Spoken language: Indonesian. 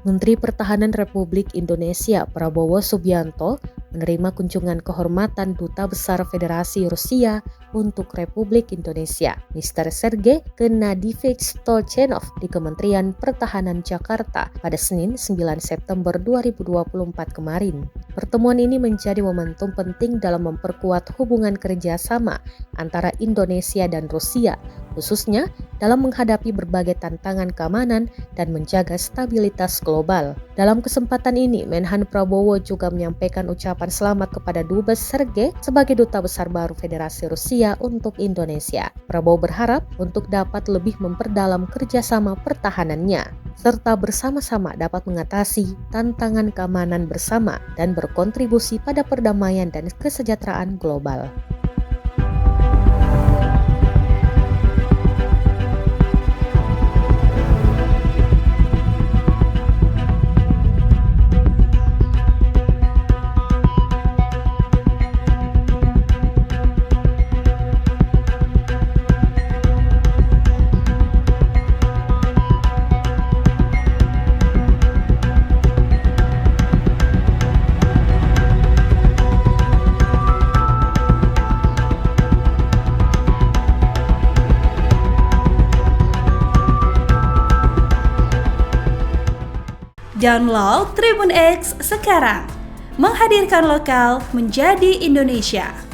Menteri Pertahanan Republik Indonesia Prabowo Subianto menerima kunjungan kehormatan Duta Besar Federasi Rusia untuk Republik Indonesia, Mr. Sergei Gennadievich Stolchenov di Kementerian Pertahanan Jakarta pada Senin 9 September 2024 kemarin. Pertemuan ini menjadi momentum penting dalam memperkuat hubungan kerjasama antara Indonesia dan Rusia, khususnya dalam menghadapi berbagai tantangan keamanan dan menjaga stabilitas global. Dalam kesempatan ini, Menhan Prabowo juga menyampaikan ucapan selamat kepada Dubes Sergei sebagai Duta Besar baru Federasi Rusia untuk Indonesia. Prabowo berharap untuk dapat lebih memperdalam kerjasama pertahanannya, serta bersama-sama dapat mengatasi tantangan keamanan bersama dan berkontribusi pada perdamaian dan kesejahteraan global. Download Tribun X sekarang, menghadirkan lokal menjadi Indonesia.